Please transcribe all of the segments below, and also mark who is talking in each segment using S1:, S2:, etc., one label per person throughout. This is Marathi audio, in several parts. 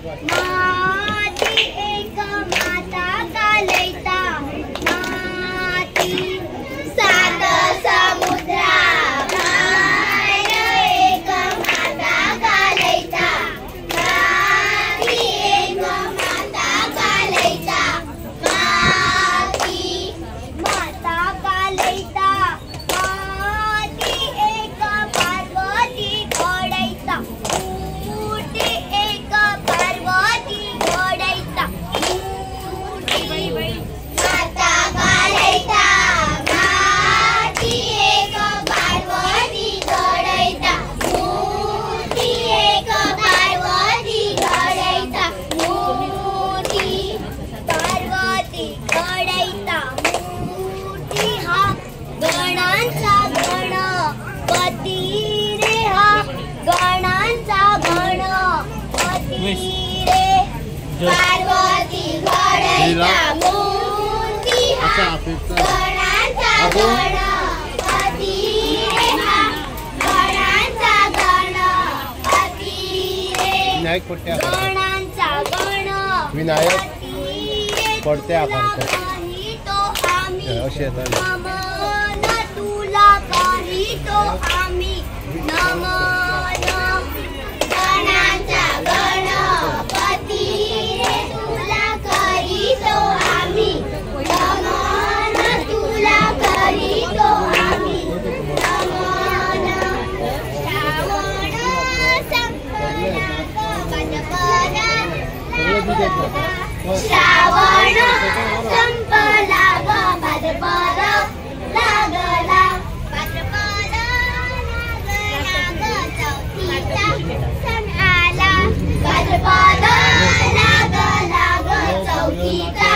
S1: माती एक माता कालैता माती सात समुद्रा बाहेर एक माता कालैता माती एक माता कालैता माती माता कालैता माती एक पार्वती घडैता मूर्ती एक पार्वती घडैता मूर्ती माता कालैता माती एक पार्वती घडैता मूर्ती एक पार्वती घडैता मूर्ती पार्वती घडैता मूर्ती हा गणांचा गणपती रे हा गणांचा गणपती रे पार्वती घडैता मूर्ती हा गणांचा गणपती रे हा गणांचा गणपती रे
S2: विनायक पडते
S1: गणांचा
S2: विनायक
S1: गणपती
S2: पडते आकारतो
S1: नाही तो आम्ही
S2: अशी येतात
S1: नमन तुला करीतो आम्ही नमन गणांचा गणपती रे तुला करीतो आम्ही नमन तुला करीतो आम्ही नमन श्रावण संपला श्रावण संपला ग भाद्रपद लागला भाद्रपद लागला ग चौथीचा सण आला भाद्रपद लागला ग चौथीचा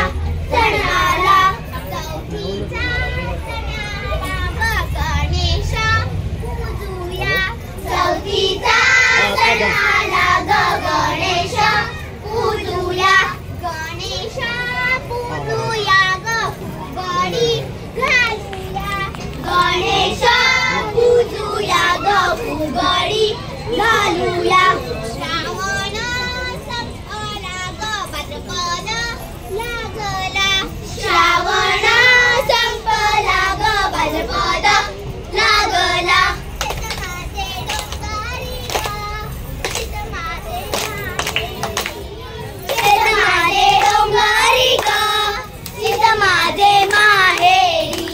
S1: सण आला चौथीचा सण आला ग गणेश पूजूया चौथीचा सण आला ग गणेश पूजूया गणेश पूजूया ग गडी घालूया गणेश पूजूया ग फुगडी घालूया श्रावण संपला ग भाद्रपद लागला श्रावण संपला ग भाद्रपद लागला माझे डोंगरी ग माझे माझे डोंगरी ग माझे माहेरी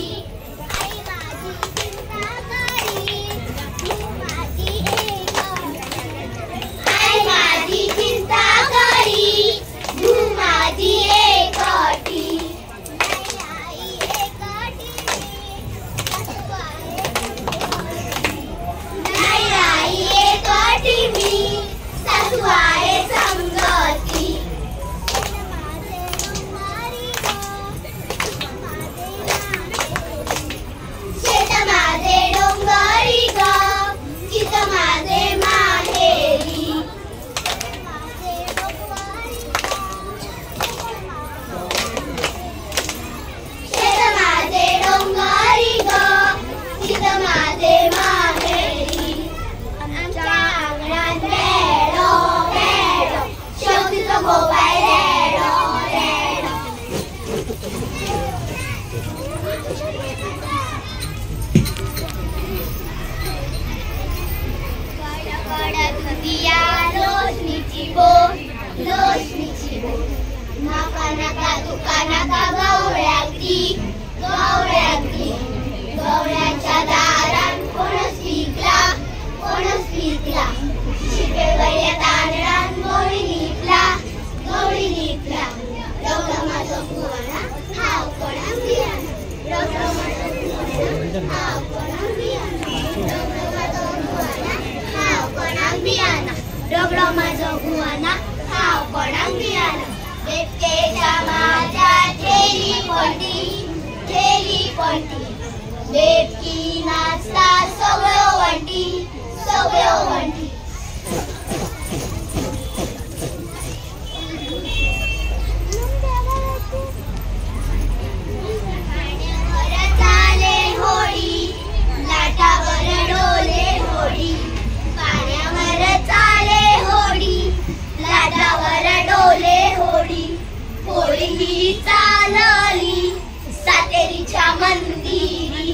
S1: आई माझी चिंता करी तू माझी एक आई माझी चिंता करी तू माझी एकटी आई एकटी नाही आई एकटी मी सासू आहे संगती शेत माझे डोंगरी ग चित माझे माहेरी शेत माझे डोंगरी ग चित माझे माहेरी आमच्या अंगणात रेडो रेडो शेवटीचं गोबाई रेडो रेडो कडक दिया रोशनीची बोट नका नका तुका नका गवळ्यागदी गवळ्याच्या दारात कोणच पिकला शिपेवल्या तांदळात गवळी लिपला रवला माझं गुवाना हाव कोणा बियाना रवला माझं गुवाना हाव कोणा बियाना रगडा माझा गुवाना हाव कोणाक बियाना बेबकेच्या माझ्या ठेली पडती बेबकी नाचता सगळं वंटी लाटा डोंगरावर डोले होडी, होडी ही चालली सातेरीच्या मंदिरी,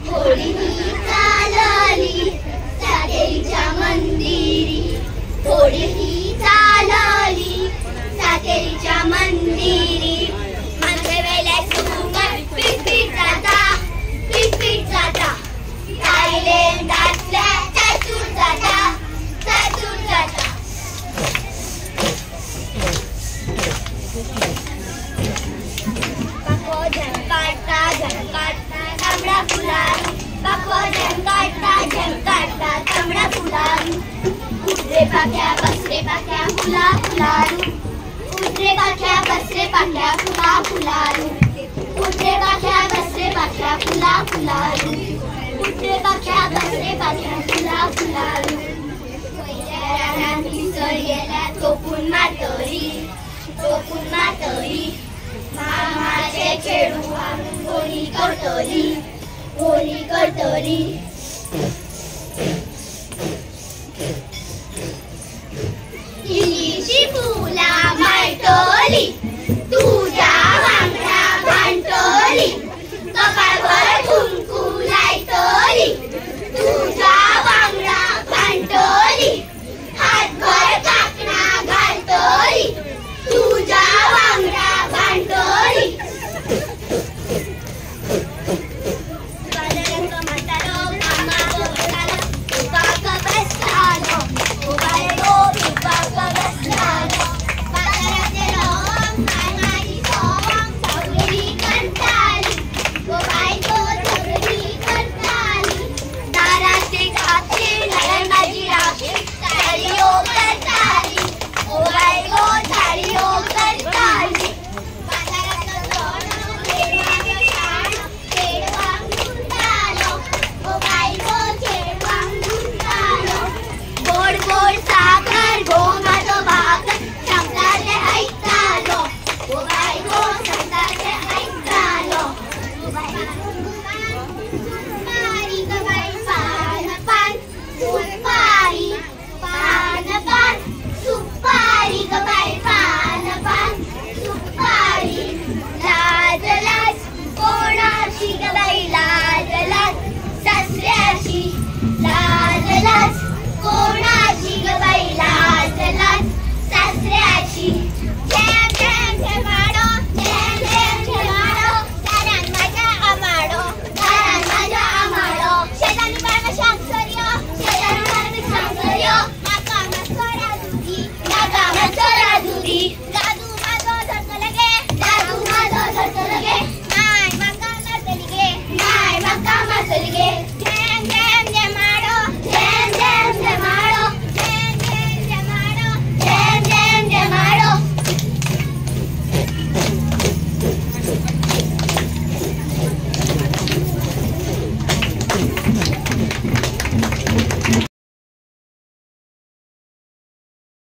S1: होडी ही चालली सातेरीच्या मंदिरी, होडी ही चालली सातेरीच्या मंदिरी. माझे वेल्या सुंदर पिट जाता, पिट जाता, थायलंडातल्या चाचूर जाता, चाचूर जाता. बाको झंकाटा झंकाटा तांबडा फुलारू, बाको झंकाटा तांबडा फुलारू. उडरे पाख्या बसरे पाख्या फुला फुलारू, उडरे पाख्या बसरे पाख्या फुला फुलारू, उडरे पाख्या बसरे पाख्या फुला फुलारू, उडरे पाख्या बसरे पाख्या फुला फुलारू. गेल्या चोपून मातरी, चोपून मातरी, मामाचे चेडू आणून होळी करतली, होळी करतली.